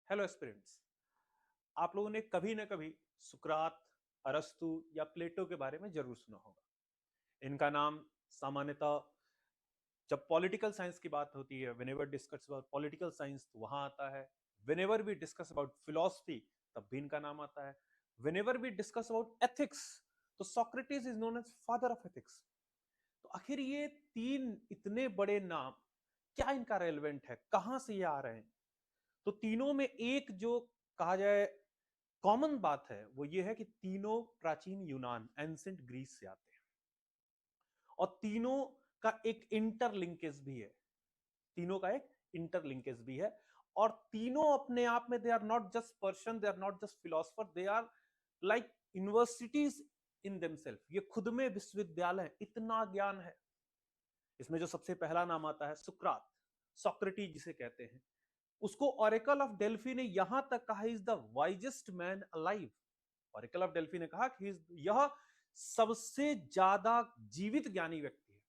Hello aspirants. आप लोगों ने कभी ना कभी सुकरात, अरस्तु या प्लेटो के बारे में जरूर सुना होगा। इनका नाम सामान्यतः जब पॉलिटिकल साइंस की बात होती है, whenever discuss about political science तो वहां आता है। Whenever we discuss about philosophy तब भी इनका नाम आता है। Whenever we discuss about ethics तो Socrates is known as father of ethics. तो आखिर ये तीन इतने बड़े नाम, क्या इनका रेलेवेंट है, कहां से ये आ रहे हैं? तो तीनों में एक जो कहा जाए कॉमन बात है वो ये है कि तीनों प्राचीन यूनान एंसेंट ग्रीस से आते हैं और तीनों का एक इंटरलिंकेज भी है। तीनों का एक इंटरलिंकेज भी है और तीनों अपने आप में they are not just person, they are not just philosopher, they are like universities in themselves. ये खुद में विश्वविद्यालय, इतना ज्ञान है इसमें। जो सबसे पहला नाम आता है सुकरात, सॉक्रेटिस जिसे कहते हैं, उसको ऑरेकल ऑफ डेल्फी ने यहां तक कहा is the wisest man alive. Oracle of Delphi ने कहा कि यह सबसे ज्यादा जीवित ज्ञानी व्यक्ति है।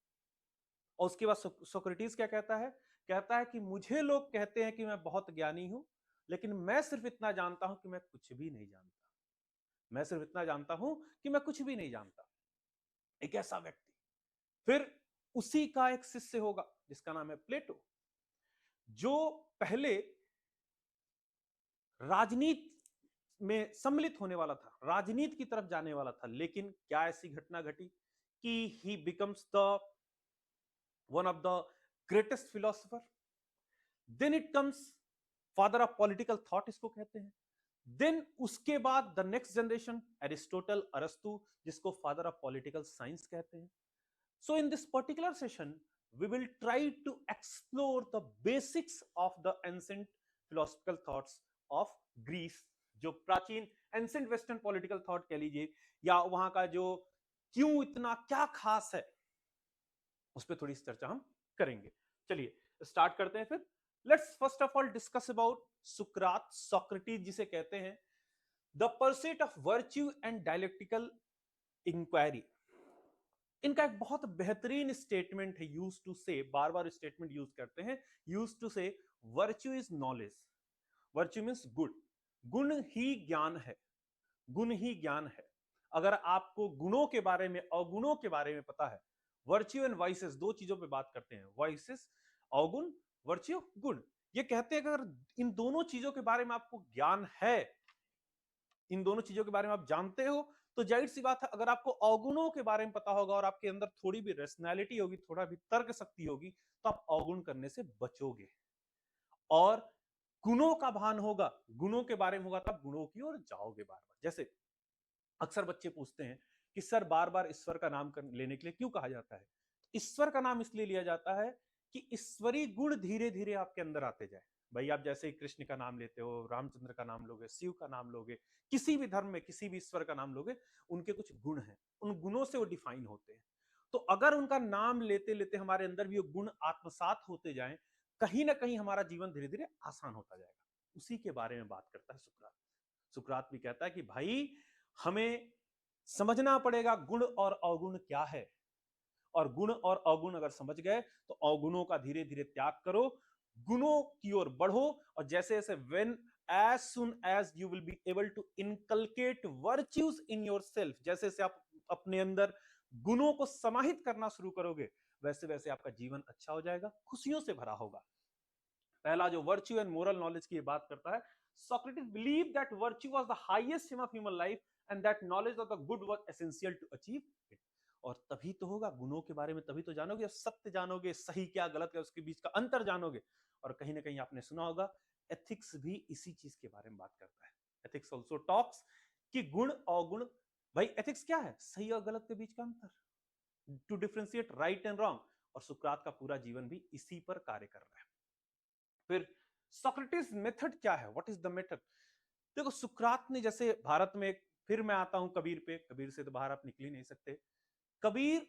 और उसके बाद सोक्रेटिस क्या कहता है? कहता है कि मुझे लोग कहते हैं कि मैं बहुत ज्ञानी हूं, लेकिन मैं सिर्फ इतना जानता हूं कि मैं कुछ भी नहीं जानता। मैं सिर्फ इतना जानता हूं कि मैं कुछ भी नहीं जानता। एक ऐसा व्यक्ति। फिर उसी का एक शिष्य होगा जिसका नाम है प्लेटो, जो पहले राजनीति में सम्मिलित होने वाला था, राजनीति की तरफ जाने वाला था, लेकिन क्या ऐसी घटना घटी कि he becomes the one of the greatest philosopher. Then it comes father of political thought इसको कहते हैं। देन उसके बाद द नेक्स्ट जनरेशन एरिस्टोटल, अरस्तु, जिसको फादर ऑफ पॉलिटिकल साइंस कहते हैं। So in this particular session we will try to explore the basics of the ancient philosophical thoughts of Greece, जो प्राचीन एंसेंट वेस्टर्न पॉलिटिकल थॉट कह लीजिए, या वहां का जो क्यों इतना क्या खास है, उस पर थोड़ी सी चर्चा हम करेंगे। चलिए स्टार्ट करते हैं फिर। Let's first of all discuss about सुकरात, सॉक्रेटिस जिसे कहते हैं, the pursuit of virtue and dialectical inquiry. इनका एक बहुत बेहतरीन स्टेटमेंट है, यूज टू से, बार बार स्टेटमेंट यूज करते हैं, यूज टू से virtue is knowledge. Virtue means good, गुण ही ज्ञान है, गुण ही ज्ञान है। अगर आपको गुणों के बारे में, अवगुणों के बारे में पता है, वर्च्यू एंड वाइसेस दो चीजों पे बात करते हैं, वाइसेस अवगुण, वर्च्यू गुण। ये कहते हैं कि अगर इन दोनों चीजों के बारे में आपको ज्ञान है, इन दोनों चीजों के बारे में आप जानते हो, तो जाहिर सी बात है अगर आपको अवगुणों के बारे में पता होगा और आपके अंदर थोड़ी भी रेशनैलिटी होगी, थोड़ा भी तर्क शक्ति होगी, तो आप अवगुण करने से बचोगे। और गुणों का भान होगा, गुणों के बारे में होगा, तब गुणों की ओर जाओगे बार बार। जैसे अक्सर बच्चे पूछते हैं कि सर बार बार ईश्वर का नाम लेने के लिए क्यों कहा जाता है? ईश्वर का नाम इसलिए लिया जाता है कि ईश्वरी गुण धीरे धीरे आपके अंदर आते जाए। भाई आप जैसे ही कृष्ण का नाम लेते हो, रामचंद्र का नाम लोगे, शिव का नाम लोगे, किसी भी धर्म में किसी भी ईश्वर का नाम लोगे, उनके कुछ गुण हैं, उन गुणों से वो डिफाइन होते हैं। तो अगर उनका नाम लेते लेते हमारे अंदर भी वो गुण आत्मसात होते जाएं, कहीं ना कहीं हमारा जीवन धीरे धीरे आसान होता जाएगा। उसी के बारे में बात करता है सुकरात। सुकरात भी कहता है कि भाई हमें समझना पड़ेगा गुण और अवगुण क्या है, और गुण और अवगुण अगर समझ गए तो अवगुणों का धीरे धीरे त्याग करो, गुणों की ओर बढ़ो। और जैसे जैसे when as soon as you will be able to inculcate virtues in your self, जैसे जैसे आप अपने अंदर गुणों को समाहित करना शुरू करोगे, वैसे वैसे आपका जीवन अच्छा हो जाएगा, खुशियों से भरा होगा। पहला जो वर्च्यू एंड मोरल नॉलेज की बात करता है, Socrates believed that virtue was the highest aim of human life and that knowledge of the good was essential to achieve it. और तभी तो होगा, गुणों के बारे में तभी तो जानोगे, सत्य जानोगे, सही क्या गलत क्या उसके बीच का अंतर जानोगे। और कहीं ना कहीं आपने सुना होगा एथिक्स भी इसी चीज के बारे में बात करता है। एथिक्स ऑल्सो टॉक्स कि गुण अवगुण, भाई एथिक्स क्या है? सही और गलत के बीच का अंतर, to differentiate right and wrong. और सुकरात का पूरा जीवन भी इसी पर कार्य कर रहा है। फिर सोक्रेटिस मेथड क्या है? What is the method? देखो सुकरात ने, जैसे भारत में, फिर मैं आता हूं कबीर पे, कबीर से तो बाहर आप निकल ही नहीं सकते। कबीर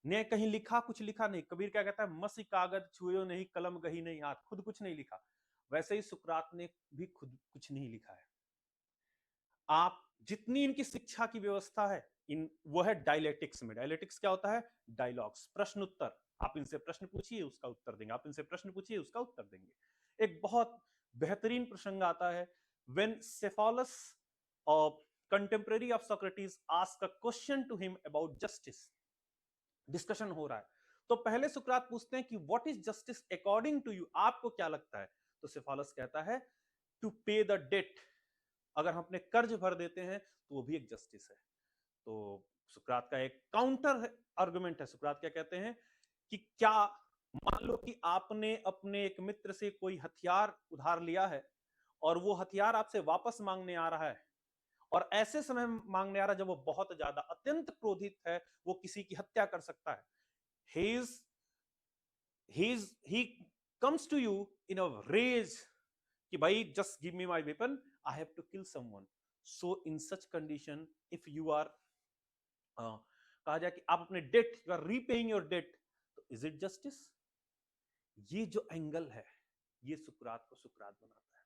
ने कहीं लिखा, कुछ लिखा नहीं। कबीर क्या कहता है? मसी कागज छुएयो नहीं, कलम गही नहीं हाथ, खुद कुछ नहीं लिखा। वैसे ही सुकरात ने भी खुद कुछ नहीं लिखा है। आप जितनी इनकी शिक्षा की व्यवस्था है, इन वो है डायलेक्टिक्स में। डायलेक्टिक्स क्या होता है? डायलॉग्स, प्रश्न उत्तर। आप इनसे प्रश्न पूछिए उसका उत्तर देंगे, आप इनसे प्रश्न पूछिए उसका उत्तर देंगे। एक बहुत बेहतरीन प्रसंग आता है when Cephalus, contemporary of Socrates, asked a question to him about justice. Discussion हो रहा है, तो पहले सुकरात पूछते हैं कि what is justice according to you, आपको क्या लगता है? तो सेफालस कहता है टू पे द डेट, अगर हम अपने कर्ज भर देते हैं तो वो भी एक जस्टिस है। तो सुकरात का एक काउंटर आर्गुमेंट है। सुकरात क्या कहते हैं कि क्या, मान लो कि आपने अपने एक मित्र से कोई हथियार उधार लिया है और वो हथियार आपसे वापस मांगने आ रहा है, और ऐसे समय मांगने आ रहा है जब वो बहुत ज्यादा अत्यंत क्रोधित है, वो किसी की हत्या कर सकता है। he comes to you in a rage कि भाई just give me my weapon, I have to kill someone. So in such condition, if you are कहा जाए कि आप अपने debt, you are repaying your debt, तो इज इट जस्टिस? ये जो एंगल है, ये सुकरात को सुकरात बनाता है।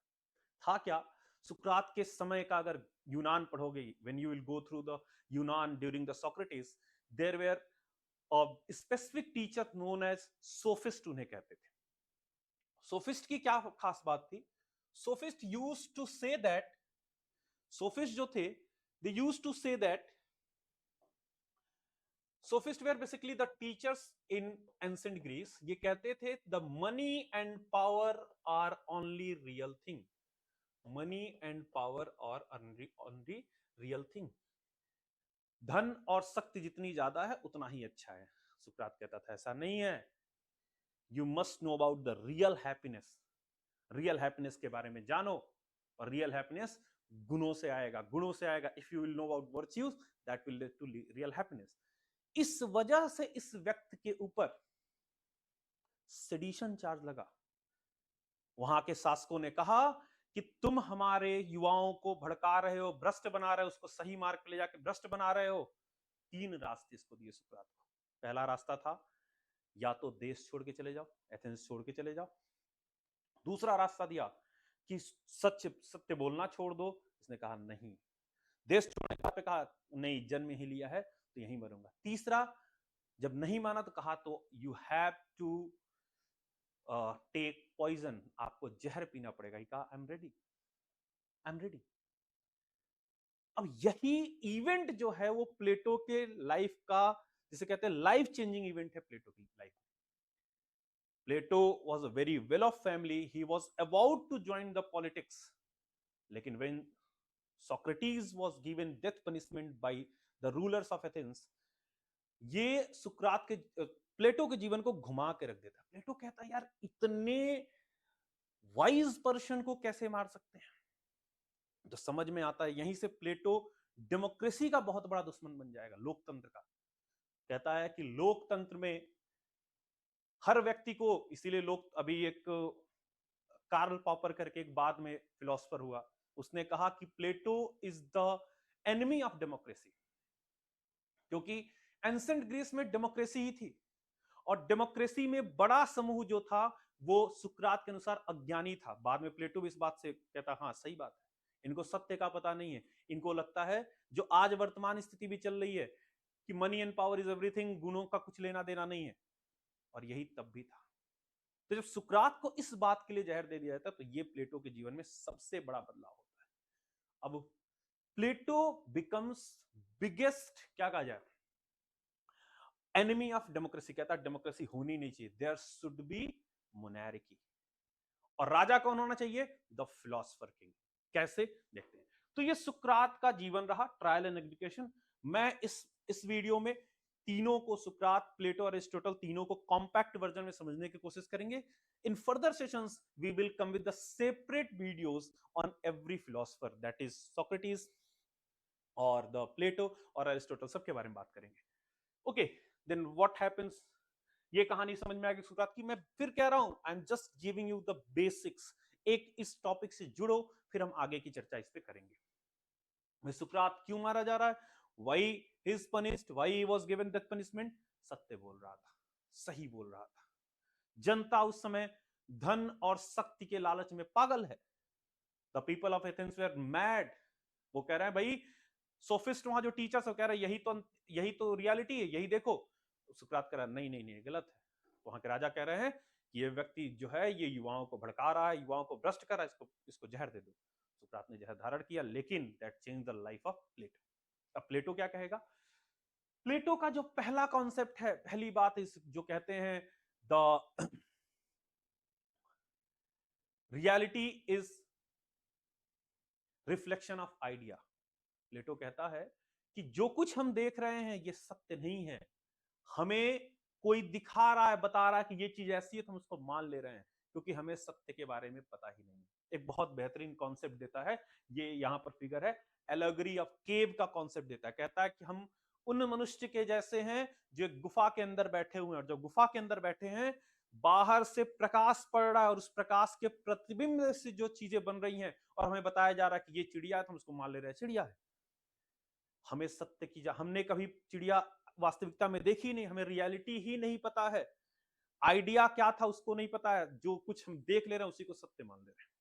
था क्या, सुकरात के समय का अगर यूनान पढ़ोगे, when you will go through the यूनान during the Socrates, there were specific teacher known as sophist, उन्हें कहते थे। सोफिस्ट की क्या खास बात थी? Sophist used to say that, sophist जो थे, they used to say that sophist were basically the teachers in ancient Greece. ये कहते थे the money and power are only real thing, money and power और ओनली रियल थिंग, धन और शक्ति जितनी ज्यादा है उतना ही अच्छा है। सुकरात कहता था ऐसा नहीं है, you must know about the real happiness, real happiness के बारे में जानो, और रियल हैप्पीनेस गुणों से आएगा, गुणों से आएगा। If you will know about virtues, that will lead to real happiness. इस वजह से इस व्यक्ति के ऊपर सेडिशन चार्ज लगा। वहां के शासकों ने कहा कि तुम हमारे युवाओं को भड़का रहे हो, भ्रष्ट बना रहे हो, उसको सही मार्ग पे ले जाके भ्रष्ट बना रहे हो। 3 रास्ते इसको दिए सुकरात को। पहला रास्ता था, या तो देश छोड़ के चले जाओ, एथेंस छोड़ के चले जाओ। दूसरा रास्ता दिया कि सच सत्य बोलना छोड़ दो। इसने कहा नहीं। देश छोड़ने पे कहा नहीं, जन्म ही लिया है तो यहीं मरूंगा। तीसरा, जब नहीं माना तो कहा तो you have to take poison, आपको जहर पीना पड़ेगा। कहा I am ready, I am ready. अब यही इवेंट जो है वो प्लेटो के लाइफ का, जिसे कहते हैं लाइफ चेंजिंग इवेंट है प्लेटो की life. Plato was a very well off family, he was about to join the politics, लेकिन when Socrates was given death punishment by the rulers of Athens, ये सुकरात के प्लेटो के जीवन को घुमा के रख देता। प्लेटो कहता है यार इतने वाइज पर्सन को कैसे मार सकते हैं? तो समझ में आता है, यहीं से प्लेटो डेमोक्रेसी का बहुत बड़ा दुश्मन बन जाएगा, लोकतंत्र का। कहता है कि लोकतंत्र में हर व्यक्ति को, इसीलिए लोग, अभी एक कार्ल पॉपर करके एक बाद में फिलोसफर हुआ, उसने कहा कि Plato is the enemy of democracy, क्योंकि एंसेंट ग्रीस में डेमोक्रेसी ही थी, और डेमोक्रेसी में बड़ा समूह जो था वो सुकरात के अनुसार अज्ञानी था। बाद में प्लेटो भी इस बात से कहता हाँ सही बात है, इनको सत्य का पता नहीं है, इनको लगता है जो आज वर्तमान स्थिति भी चल रही है कि money and power is everything, गुणों का कुछ लेना देना नहीं है। और यही तब भी था। तो जब सुकरात को इस बात के लिए जहर दे दिया जाता है, तो ये प्लेटो के जीवन में सबसे बड़ा बदलाव होता है। अब प्लेटो बिकम्स बिगेस्ट, क्या कहा जाए, एनिमी ऑफ डेमोक्रेसी। कहता है डेमोक्रेसी होनी नहीं चाहिए, देयर शुड बी मोनार्की, और राजा कौन होना चाहिए? The philosopher king. कैसे, देखते हैं। तो ये सुकरात का जीवन रहा, ट्रायल एंड एग्जीक्यूशन। मैं इस वीडियो में तीनों को, सुकरात, प्लेटो और एरिस्टोटल, तीनों को कॉम्पैक्ट वर्जन में समझने की कोशिश करेंगे। In further sessions we will come with the separate videos on every philosopher, that is Socrates और द प्लेटो और एरिस्टोटल, सबके बारे में बात करेंगे। ओके, देन व्हाट हैपेंस, ये कहानी समझ में आ गई सुकरात की। मैं फिर कह रहा हूं, I am just giving you the basics. एक इस टॉपिक से जुड़ो, फिर हम आगे की चर्चा इस पे करेंगे। सुकरात क्यों मारा जा रहा है, why he is punished, why he was given death punishment? सत्य बोल रहा था, सही बोल रहा था। जनता उस समय धन और शक्ति के लालच में पागल है। The people of Athens were mad. वो कह रहे हैं भाई, सोफिस्ट वहां जो टीचर्स, वो कह रहे हैं यही तो रियलिटी है, यही देखो। सुकरात कह रहा है नहीं नहीं नहीं, गलत है। वहां के राजा कह रहे हैं कि ये व्यक्ति जो है ये युवाओं को भड़का रहा है, युवाओं को भ्रष्ट कर रहा है, इसको इसको जहर दे दो। सुकरात ने जहर धारण किया, लेकिन that change the life of Plato. अब प्लेटो क्या कहेगा? प्लेटो का जो पहला कॉन्सेप्ट है, पहली बात इस जो कहते हैं the reality is reflection of idea. Plato कहता है कि जो कुछ हम देख रहे हैं ये सत्य नहीं है, हमें कोई दिखा रहा है, बता रहा है कि ये चीज ऐसी है, तो हम उसको मान ले रहे हैं, क्योंकि हमें सत्य के बारे में पता ही नहीं। एक बहुत बेहतरीन कॉन्सेप्ट देता है, ये यहां पर फिगर है, एलेगरी ऑफ केव का कॉन्सेप्ट देता है। कहता है कि हम उन मनुष्य के जैसे हैं जो एक गुफा के अंदर बैठे हुए हैं, और जब गुफा के अंदर बैठे हैं, बाहर से प्रकाश पड़ रहा है और उस प्रकाश के प्रतिबिंब से जो चीजें बन रही हैं, और हमें बताया जा रहा है कि ये चिड़िया है, तो हम उसको मान ले रहे हैं चिड़िया है। हमें सत्य की हमने कभी चिड़िया वास्तविकता में देखी नहीं, हमें रियलिटी ही नहीं पता है, आइडिया क्या था उसको नहीं पता है, जो कुछ हम देख ले रहे हैं उसी को सत्य मान ले रहे हैं।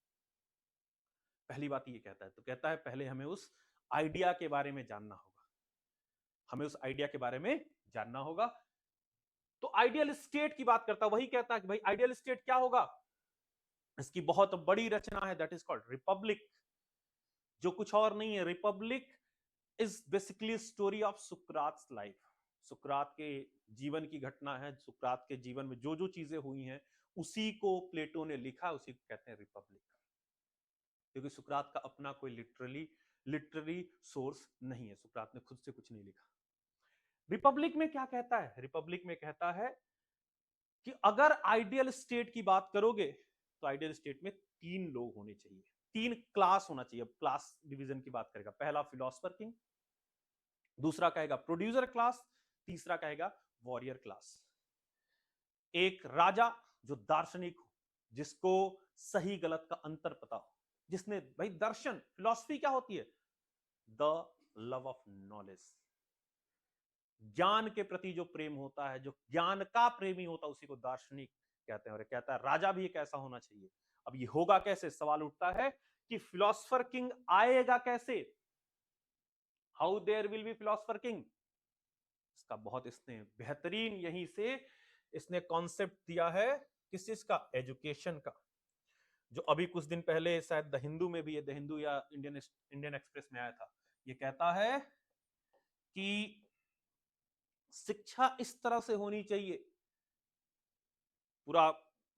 पहली बात ये कहता है, तो कहता है पहले हमें उस आइडिया के बारे में जानना होगा, हमें उस आइडिया के बारे में जानना होगा। तो आइडियल स्टेट की बात करता है, वही कहता है कि भाई आइडियल स्टेट क्या होगा, इसकी बहुत बड़ी रचना है, दैट इज कॉल्ड रिपब्लिक। जो कुछ और नहीं है, Republic is basically story of Sukrat life. सुकरात के जीवन की घटना है, सुकरात के जीवन में जो जो चीजें हुई हैं उसी को प्लेटो ने लिखा, उसी को कहते हैं रिपब्लिक। क्योंकि सुकरात का अपना कोई लिटररी सोर्स नहीं है, सुकरात ने खुद से कुछ नहीं लिखा। रिपब्लिक में क्या कहता है? रिपब्लिक में कहता है कि अगर आइडियल स्टेट की बात करोगे तो आइडियल स्टेट में 3 लोग होने चाहिए, 3 क्लास होना चाहिए। क्लास डिवीजन की बात करेगा, पहला फिलोसफर किंग, दूसरा कहेगा प्रोड्यूसर क्लास, तीसरा कहेगा वॉरियर क्लास। एक राजा जो दार्शनिक हो, जिसको सही गलत का अंतर पता हो, जिसने भाई दर्शन फिलॉसफी क्या होती है? द लव ऑफ नॉलेज, ज्ञान के प्रति जो प्रेम होता है, जो ज्ञान का प्रेमी होता है, उसी को दार्शनिक कहते हैं। और कहता है राजा भी एक ऐसा होना चाहिए। अब ये होगा कैसे? सवाल उठता है कि फिलोसफर किंग आएगा कैसे? How there will be philosopher king? इसका बहुत इसने बेहतरीन यहीं से इसने कॉन्सेप्ट दिया है, किस चीज का? एजुकेशन का। जो अभी कुछ दिन पहले शायद द हिंदू में भी है, द हिंदू या इंडियन एक्सप्रेस में आया था। ये कहता है कि शिक्षा इस तरह से होनी चाहिए, पूरा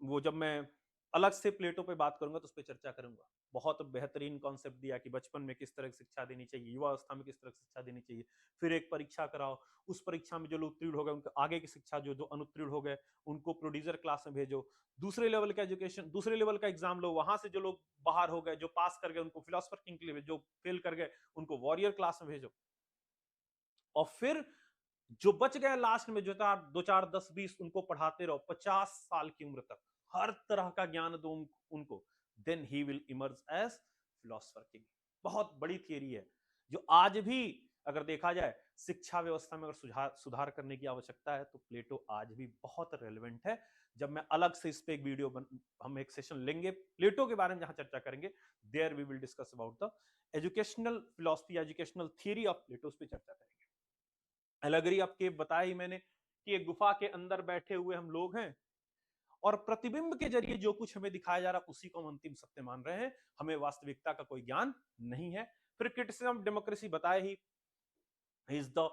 वो जब मैं अलग से प्लेटो पे बात करूंगा तो उस पर चर्चा करूंगा। बहुत बेहतरीन कॉन्सेप्ट दिया कि बचपन में किस तरह की शिक्षा देनी चाहिए, युवा अवस्था में किस तरह की शिक्षा देनी चाहिए, फिर एक परीक्षा कराओ, उस परीक्षा में जो लोग उत्तीर्ण हो गए उनको आगे की शिक्षा, जो जो अनुत्तीर्ण हो गए उनको प्रोड्यूसर क्लास में भेजो, दूसरे लेवल का एजुकेशन, दूसरे लेवल का एग्जाम लो, वहां से जो लोग बाहर हो गए, जो पास कर गए उनको फिलोसफर किंग के लिए, जो फेल कर गए उनको वॉरियर क्लास में भेजो, और फिर जो बच गए लास्ट में जो 2 4 10 20 उनको पढ़ाते रहो 50 साल की उम्र तक, हर तरह का ज्ञान दो उनको, then he will emerge as philosopher king. बहुत बड़ी थियरी है जो आज भी अगर देखा जाए शिक्षा व्यवस्था में अगर सुधार करने की आवश्यकता है तो प्लेटो आज भी बहुत रेलेवेंट है। जब मैं अलग से इस पे एक हम एक सेशन लेंगे प्लेटो के बारे में जहां चर्चा करेंगे, there we will discuss about the educational philosophy, educational theory of Plato, उस पर चर्चा करेंगे। एलेगरी आपके बताया ही मैंने कि एक गुफा के अंदर बैठे हुए हम लोग हैं, और प्रतिबिंब के जरिए जो कुछ हमें दिखाया जा रहा है उसी को हम अंतिम सत्य मान रहे हैं, हमें वास्तविकता का कोई ज्ञान नहीं है। फिर क्रिटिसिज्म ऑफ डेमोक्रेसी बताया ही, is the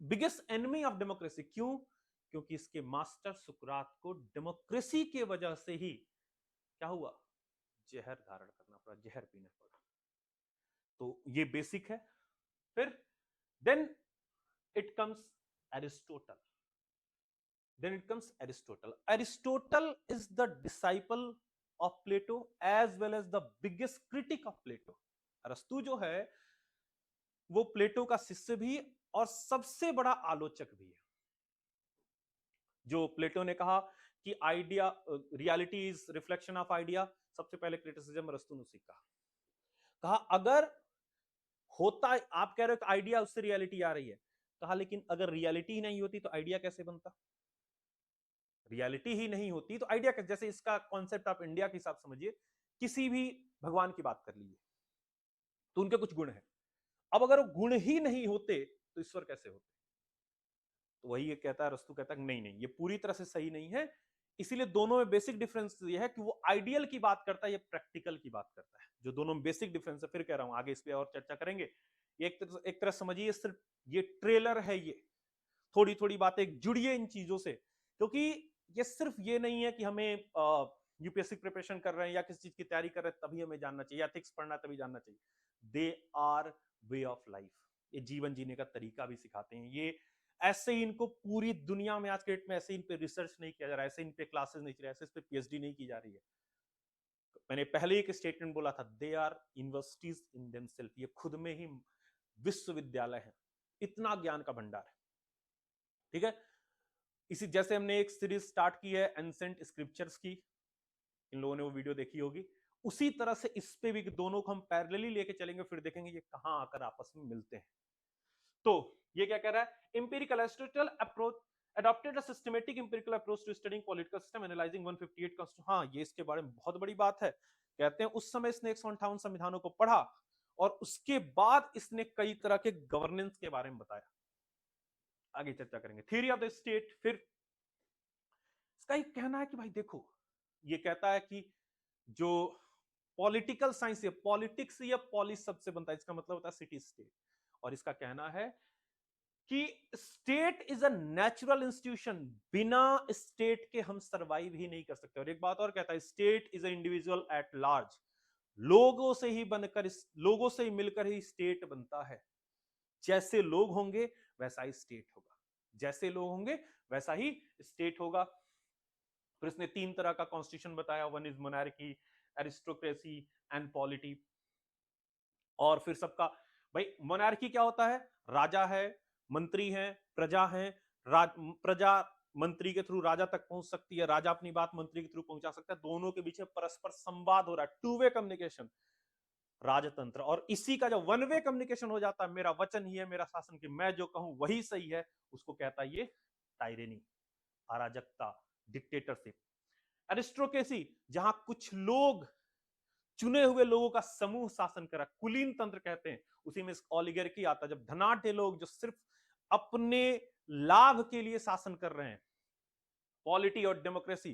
biggest enemy of democracy. क्यों? क्योंकि इसके मास्टर सुकरात को डेमोक्रेसी के वजह से ही क्या हुआ? जहर धारण करना पड़ा, जहर पीना पड़ा। तो ये बेसिक है। फिर then it comes Aristotle. Then it comes Aristotle. Aristotle is the disciple of Plato as well as the biggest critic of Plato. अरस्तु जो है वो प्लेटो का शिष्य भी और सबसे बड़ा आलोचक भी है। जो प्लेटो ने कहा कि idea reality is reflection of idea, सबसे पहले क्रिटिसिज्म अरस्तु ने कहा अगर होता, आप कह रहे हो कि आइडिया उससे रियलिटी आ रही है, कहा लेकिन अगर रियलिटी ही नहीं होती तो आइडिया कैसे बनता? रियलिटी ही नहीं होती तो आइडिया कैसे? जैसे इसका कॉन्सेप्ट आप इंडिया के हिसाब समझिए, किसी भी भगवान की बात कर लीजिए तो उनके कुछ गुण हैं, अब अगर वो गुण ही नहीं होते तो ईश्वर कैसे होते? तो वही ये कहता है, अरस्तु कहता है नहीं नहीं, ये पूरी तरह से सही नहीं है, इसीलिए दोनों में बेसिक डिफरेंस ये है कि वो आइडियल की बात करता है, ये प्रैक्टिकल की बात करता है, जो दोनों में बेसिक डिफरेंस है। फिर कह रहा हूं आगे इस पे और चर्चा करेंगे। ये एक तरह समझिए, सिर्फ ये ट्रेलर है, ये थोड़ी थोड़ी बातें जुड़िए इन चीजों से, क्योंकि ये सिर्फ ये नहीं है कि हमें यूपीएससी प्रिपरेशन कर रहे हैं या किसी चीज की तैयारी कर रहे हैं तभी हमें जानना चाहिए, एथिक्स पढ़ना तभी जानना चाहिए। They are way of life, ये जीवन जीने का तरीका भी सिखाते हैं। ये ऐसे ही इनको पूरी दुनिया में आज के डेट में ऐसे इन पे रिसर्च नहीं किया जा रहा है, ऐसे इन पे क्लासेस नहीं चल रही है, ऐसे इस पे पीएचडी नहीं की जा रही है। मैंने पहले एक स्टेटमेंट बोला था, they are universities in themselves, ये खुद में ही विश्वविद्यालय है, इतना ज्ञान का भंडार है। ठीक है, इसी जैसे हमने एक सीरीज स्टार्ट की है एंसेंट स्क्रिप्चर्स की, इन लोगों ने वो वीडियो देखी होगी, उसी तरह से इस पे भी दोनों को हम पैरेलली लेके चलेंगे, फिर देखेंगे ये कहां आकर आपस में मिलते हैं। तो ये क्या कह रहा है, empirical Aristotle approach adopted a systematic empirical approach to studying political system analyzing 158 constitution। हाँ, ये इसके बारे में बहुत बड़ी बात है। कहते हैं उस समय इसने 158 संविधानों को पढ़ा और उसके बाद इसने कई तरह के गवर्नेंस के बारे में बताया। आगे चर्चा करेंगे थ्योरी ऑफ द स्टेट। फिर इसका एक कहना है कि भाई देखो, ये कहता है कि जो पॉलिटिकल साइंस या पॉलिटिक्स या पॉलिस सबसे बनता है, इसका मतलब होता है सिटी स्टेट। और इसका कहना है कि state is a natural institution, बिना स्टेट के हम सरवाइव ही नहीं कर सकते। और एक बात और कहता है, state is a individual at large, लोगों से ही बनकर, लोगों से ही मिलकर ही स्टेट बनता है। जैसे लोग होंगे वैसा ही स्टेट होगा, जैसे लोग होंगे वैसा ही स्टेट होगा। फिर इसने 3 तरह का कॉन्स्टिट्यूशन बताया, one is monarchy, aristocracy and polity. और फिर सबका भाई मोनार्की क्या होता है, राजा है, मंत्री हैं, प्रजा है, प्रजा मंत्री के थ्रू राजा तक पहुंच सकती है, राजा अपनी बात मंत्री के थ्रू पहुंचा सकता है, दोनों के बीच में परस्पर संवाद हो रहा है, टू वे कम्युनिकेशन, राजतंत्र। और इसी का जो वन वे कम्युनिकेशन हो जाता है, मेरा वचन ही है मेरा शासन, कि मैं जो कहूं वही सही है, उसको कहता है ये टायरेनी, अराजकता, डिक्टेटरशिप। एरिस्टोक्रेसी, जहां कुछ लोग, चुने हुए लोगों का समूह शासन करा, कुलीन तंत्र कहते हैं। उसी में ओलिगार्की आता है, जब धनाढ्य लोग जो सिर्फ अपने लाभ के लिए शासन कर रहे हैं। पॉलिटी और डेमोक्रेसी,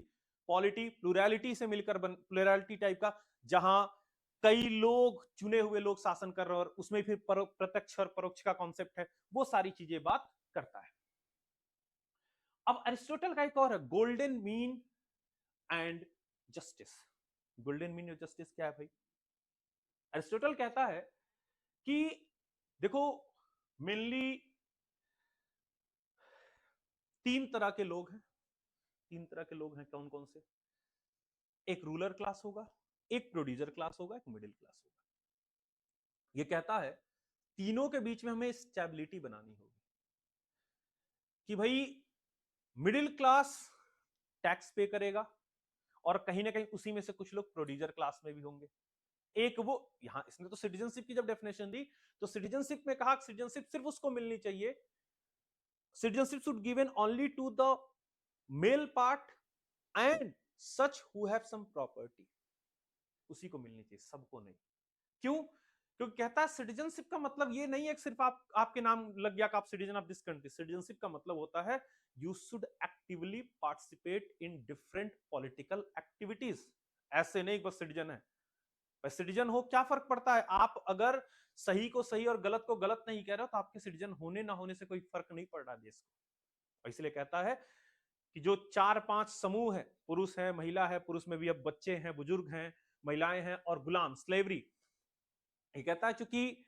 पॉलिटी प्लुरैलिटी से मिलकर प्लुरैलिटी टाइप का, जहां कई लोग, चुने हुए लोग शासन कर रहे हैं, और उसमें फिर प्रत्यक्ष और परोक्ष का कॉन्सेप्ट है, वो सारी चीजें बात करता है। अब अरिस्टोटल का एक और है, golden mean and justice. Golden mean और जस्टिस क्या है भाई? अरिस्टोटल कहता है कि देखो, मेनली 3 तरह के लोग हैं। 3 तरह के लोग हैं, कौन कौन से? एक रूलर क्लास होगा, एक प्रोड्यूसर क्लास होगा, एक मिडिल क्लास होगा। ये कहता है तीनों के बीच में हमें स्टेबिलिटी बनानी होगी, कि भाई मिडिल क्लास टैक्स पे करेगा, और कहीं ना कहीं उसी में से कुछ लोग प्रोड्यूसर क्लास में भी होंगे। एक वो, यहां इसने तो सिटीजनशिप की जब डेफिनेशन दी, तो सिटीजनशिप में कहा सिटीजनशिप सिर्फ उसको मिलनी चाहिए, citizenship should given only to the male part and such who have some property, उसी को मिलनी चाहिए, सबको नहीं। क्यों? क्योंकि कहता है सिटीजनशिप का मतलब ये नहीं है कि सिर्फ आपके नाम लग गया कि आप citizen of this country. Citizenship का मतलब होता है you should actively participate in different political activities. ऐसे नहीं बस सिटीजन है, सिटीजन हो क्या फर्क पड़ता है? आप अगर सही को सही और गलत को गलत नहीं कह रहे हो, तो आपके सिटीजन होने ना होने से कोई फर्क नहीं पड़ रहा देश को। इसलिए कहता है कि जो 4-5 समूह है, पुरुष है, महिला है, पुरुष में भी अब बच्चे हैं, बुजुर्ग हैं, महिलाएं हैं, और गुलाम, स्लेवरी। ये कहता है चूंकि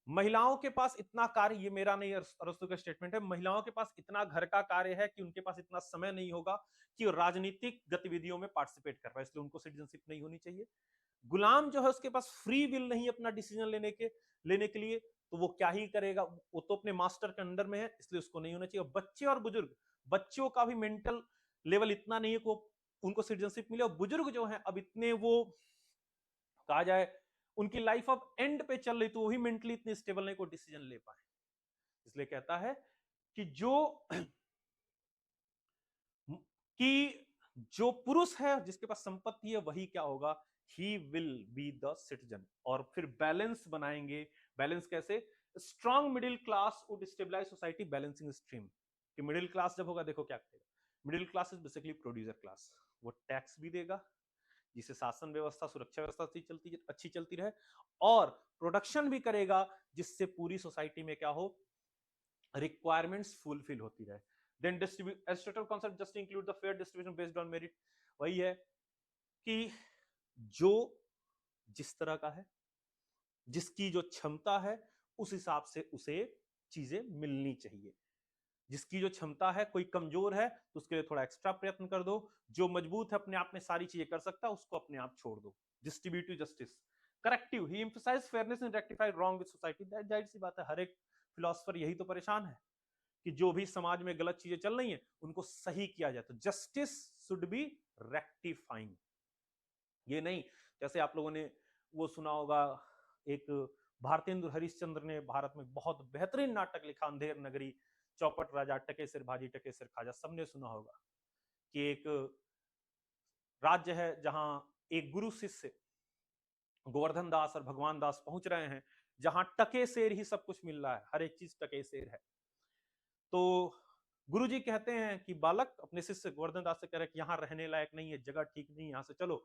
महिलाओं के पास इतना कार्य, ये मेरा नहीं अरस्तु का स्टेटमेंट है, महिलाओं के पास इतना घर का कार्य है कि उनके पास इतना समय नहीं होगा कि राजनीतिक गतिविधियों में पार्टिसिपेट कर पाए, इसलिए उनको सिटीजनशिप नहीं होनी चाहिए। गुलाम जो है उसके पास फ्री विल नहीं अपना डिसीजन लेने के लिए, तो वो क्या ही करेगा, वो तो अपने मास्टर के अंडर में है, इसलिए उसको नहीं होना चाहिए। बच्चे और बुजुर्ग, बच्चों का भी मेंटल लेवल इतना नहीं है को उनको सिटीजनशिप मिले, और बुजुर्ग जो है अब इतने, वो कहा जाए उनकी लाइफ अब एंड पे चल रही, तो वही मेंटली इतने स्टेबल नहीं को डिसीजन ले पाए। इसलिए कहता है कि जो पुरुष है जिसके पास संपत्ति है वही क्या होगा, he will be the citizen. और फिर बैलेंस बनाएंगे। बैलेंस कैसे? Strong middle class would stabilize society balancing stream, कि मिडिल क्लास जब होगा, देखो क्या करेगा, middle class is basically producer class, वो टैक्स भी देगा जिससे शासन व्यवस्था सुरक्षा व्यवस्था अच्छी चलती रहे, और प्रोडक्शन भी करेगा जिससे पूरी सोसाइटी में क्या हो, रिक्वायरमेंट्स फुलफिल होती रहे। Then distribute Aristotle concept just include the fair distribution based on merit, वही है कि जो जिस तरह का है, जिसकी जो क्षमता है उस हिसाब से उसे चीजें मिलनी चाहिए। जिसकी जो क्षमता है, कोई कमजोर है तो उसके लिए थोड़ा एक्स्ट्रा प्रयत्न कर दो, जो मजबूत है अपने आप में सारी चीजें कर सकता है उसको अपने आप छोड़ दो। Distributive justice, corrective, he emphasize fairness and rectified wrong with society. जाहिर सी बात है, हर एक फिलोसफर यही तो परेशान है कि जो भी समाज में गलत चीजें चल रही हैं उनको सही किया जाए, तो जस्टिस शुड बी रेक्टिफाइंग। ये नहीं जैसे आप लोगों ने वो सुना होगा, एक भारतेंदु हरिश्चंद्र ने भारत में बहुत बेहतरीन नाटक लिखा अंधेर नगरी, चौपट राजा, टके सिर भाजी टके सिर खाजा, सबने सुना होगा कि एक राज्य है जहां एक गुरु शिष्य गोवर्धन दास और भगवान दास पहुंच रहे हैं, जहां टके सेर ही सब कुछ मिल रहा है, हर एक चीज टके सेर है। तो गुरु जी कहते हैं कि बालक, अपने शिष्य गोवर्धन दास से कह रहे हैं कि यहाँ रहने लायक नहीं है, जगह ठीक नहीं, यहाँ से चलो।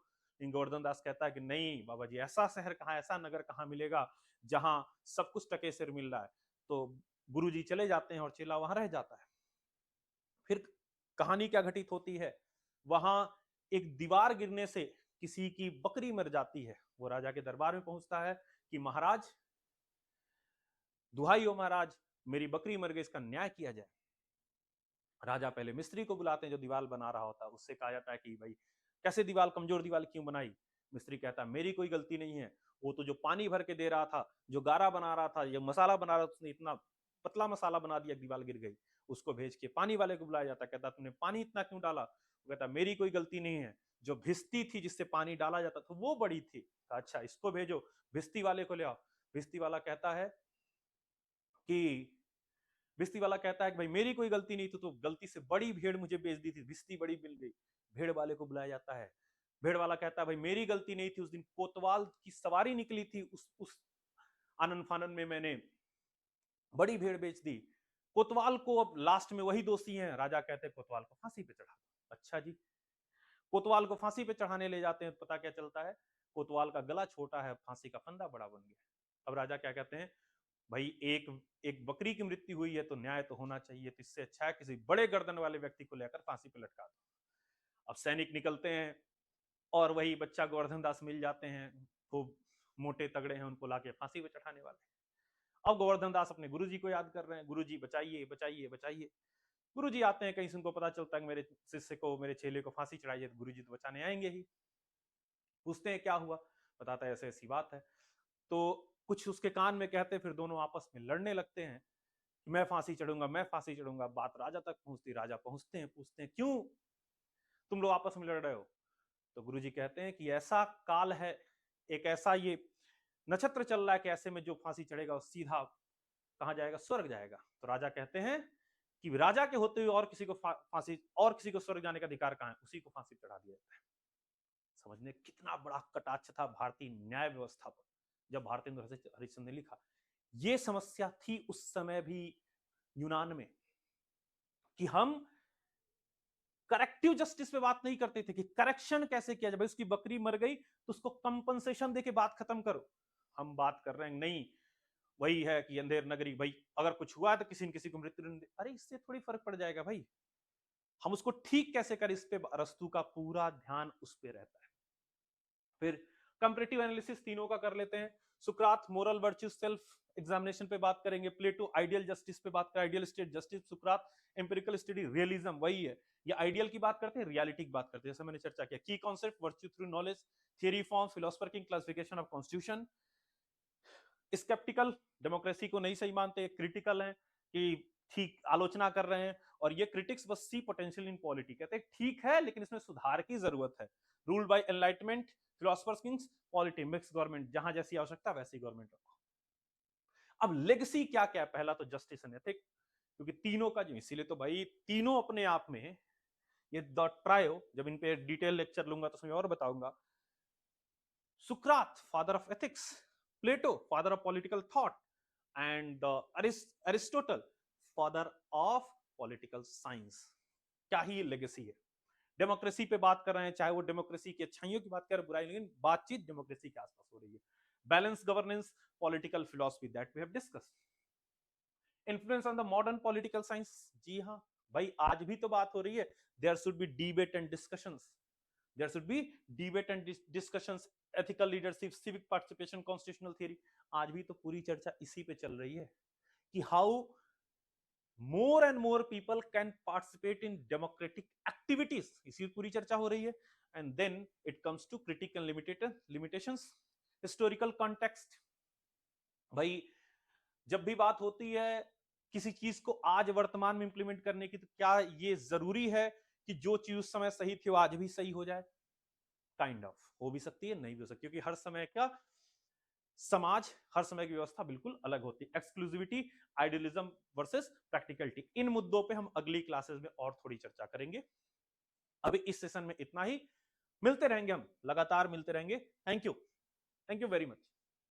लेकिन गोवर्धन दास कहता है कि नहीं बाबा जी, ऐसा शहर कहाँ, ऐसा नगर कहाँ मिलेगा जहां सब कुछ टके सिर मिल रहा है। तो गुरु जी चले जाते हैं और चेला वहां रह जाता है। फिर कहानी क्या घटित होती है, वहां एक दीवार गिरने से किसी की बकरी मर जाती है। वो राजा के दरबार में पहुंचता है कि महाराज, दुहाई हो महाराज, मेरी बकरी मर गई, इसका न्याय किया जाए। राजा पहले मिस्त्री को बुलाते हैं जो दीवार बना रहा होता है, उससे कहा जाता है कि भाई कैसे दीवार, कमजोर दीवार क्यों बनाई। मिस्त्री कहता है मेरी कोई गलती नहीं है, वो तो जो पानी भर के दे रहा था, जो गारा बना रहा था, जो मसाला बना रहा था, उसने इतना पतला मसाला बना दिया, दीवार गिर गई। उसको भेज के पानी वाले को बुलाया जाता है, कहता तुमने पानी इतना क्यों डाला। वो कहता मेरी कोई गलती नहीं है, जो भिस्ती थी जिससे पानी डाला जाता था वो बड़ी थी। अच्छा इसको भेजो, भिस्ती वाले को ले आओ। भिस्ती वाला कहता है कि भिस्ती वाला कहता है कि भाई मेरी कोई गलती नहीं थी, तो गलती से बड़ी भेड़ मुझे बेच दी थी, भिस्ती बड़ी मिल गई। भेड़ वाले को बुलाया जाता है। भेड़ वाला कहता है भाई मेरी गलती नहीं थी, उस दिन कोतवाल की सवारी निकली थी, उस आनंद फानन में मैंने बड़ी भेड़ बेच दी। कोतवाल को अब लास्ट में वही दोषी है। राजा कहते हैं कोतवाल को फांसी पे चढ़ा दो। अच्छा जी, कोतवाल को फांसी पे चढ़ाने ले जाते हैं, पता क्या चलता है, कोतवाल का गला छोटा है, फांसी का फंदा बड़ा बन गया। अब राजा क्या कहते हैं, भाई एक एक बकरी की मृत्यु हुई है तो न्याय तो होना चाहिए, तो इससे अच्छा है किसी बड़े गर्दन वाले व्यक्ति को लेकर फांसी पे लटका दो। अब सैनिक निकलते हैं और वही बच्चा गोवर्धन दास मिल जाते हैं, खूब मोटे तगड़े हैं, उनको लाके फांसी पे चढ़ाने वाले। अब गोवर्धन दास अपने गुरुजी को याद कर रहे हैं, गुरुजी बचाइए बचाइए बचाइए। गुरुजी आते हैं, कहीं से उनको पता चलता है कि मेरे शिष्य को, मेरे चेले को फांसी चढ़ाइए, तो गुरुजी तो बचाने आएंगे ही। पूछते हैं क्या हुआ, बताता है ऐसे ऐसी बात है। तो कुछ उसके कान में कहते, फिर दोनों आपस में लड़ने लगते हैं, मैं फांसी चढ़ूंगा, मैं फांसी चढ़ूंगा। बात राजा तक पहुंचती, राजा पहुंचते हैं, पूछते हैं क्यों तुम लोग आपस में लड़ रहे हो। तो गुरुजी कहते हैं कि ऐसा काल है, एक ऐसा ये नक्षत्र चल रहा है कि ऐसे में जो फांसी चढ़ेगा वो सीधा कहां जाएगा, स्वर्ग जाएगा। तो राजा कहते हैं कि राजा के होते हुए और किसी को फांसी, और किसी को स्वर्ग जाने का अधिकार कहां है, उसी को फांसी चढ़ा दिया जाता है। समझने कितना बड़ा कटाक्ष था भारतीय न्याय व्यवस्था पर जब भारतेंदु हरिश्चंद्र ने लिखा। ये समस्या थी उस समय भी यूनान में कि हम करेक्टिव जस्टिस पे बात नहीं करते थे कि करेक्शन कैसे किया जाए, भाई उसकी बकरी मर गई तो उसको कंपनसेशन देके बात खत्म करो। हम बात कर रहे हैं नहीं, वही है कि अंधेर नगरी, भाई अगर कुछ हुआ है तो किसी न किसी को मृत्यु, अरे इससे थोड़ी फर्क पड़ जाएगा भाई, हम उसको ठीक कैसे करें, इस पे अरस्तु का पूरा ध्यान उस पे रहता है। फिर कंपैरेटिव एनालिसिस तीनों का कर लेते हैं। सुकरात मोरल वर्च्यू सेल्फ एग्जामिनेशन पे बात करेंगे, प्लेटो आइडियल जस्टिस पे बात करें, आइडियल स्टेट जस्टिस, सुकरात एम्पिरिकल स्टडी रियलिज्म, वही है, ये आइडियल की बात करते हैं, रियलिटी की बात करते हैं, जैसे मैंने चर्चा किया। की concept virtue through knowledge, theory form, philosopher की classification of constitution. Sceptical, democracy को नहीं सही मानते, क्रिटिकल है कि ठीक आलोचना कर रहे हैं, और ये क्रिटिक्स बस सी पोटेंशियल इन पॉलिटी, कहते हैं ठीक है लेकिन इसमें सुधार की जरूरत है। Rule by enlightenment, philosophers Kings, polity, mix government, जहां जैसी आवश्यकता वैसी गवर्नमेंट रखो। अब लेगेसी क्या क्या है, पहला तो जस्टिस एंड एथिक, क्योंकि तीनों का जो, इसीलिए तो भाई तीनों अपने आप में ये द ट्रायो, जब इन पे डिटेल लेक्चर लूंगा तो उसमें और बताऊंगा। सुकरात father of ethics, Plato father of political thought, and the Aristotle father of political science. क्या ही लेगेसी है। डेमोक्रेसी पे बात कर रहे हैं, चाहे वो डेमोक्रेसी की अच्छाइयों की बात करें, बुराई, लेकिन बातचीत डेमोक्रेसी के आसपास हो रही है। Balance governance, political philosophy, that we have discussed. Influence on the modern political science, जी हाँ भाई, आज भी तो बात हो रही है। There should be debate and discussions, there should be debate and discussions, ethical leadership, civic participation, constitutional theory. आज भी तो पूरी चर्चा इसी पे चल रही है कि how more and more people can participate in democratic activities, इसी पूरी चर्चा हो रही है। And then it comes to critical limitations, historical context। भाई जब भी बात होती है किसी चीज को आज वर्तमान में इंप्लीमेंट करने की, तो क्या ये जरूरी है कि जो चीज उस समय सही थी वो आज भी सही हो जाए? काइंड ऑफ हो भी सकती है, नहीं भी हो सकती, क्योंकि हर समय का समाज, हर समय की व्यवस्था बिल्कुल अलग होती है। एक्सक्लूसिविटी, आइडियलिज्म वर्सेस प्रैक्टिकलिटी, इन मुद्दों पे हम अगली क्लासेस में और थोड़ी चर्चा करेंगे। अभी इस सेशन में इतना ही, मिलते रहेंगे, हम लगातार मिलते रहेंगे। Thank you very much.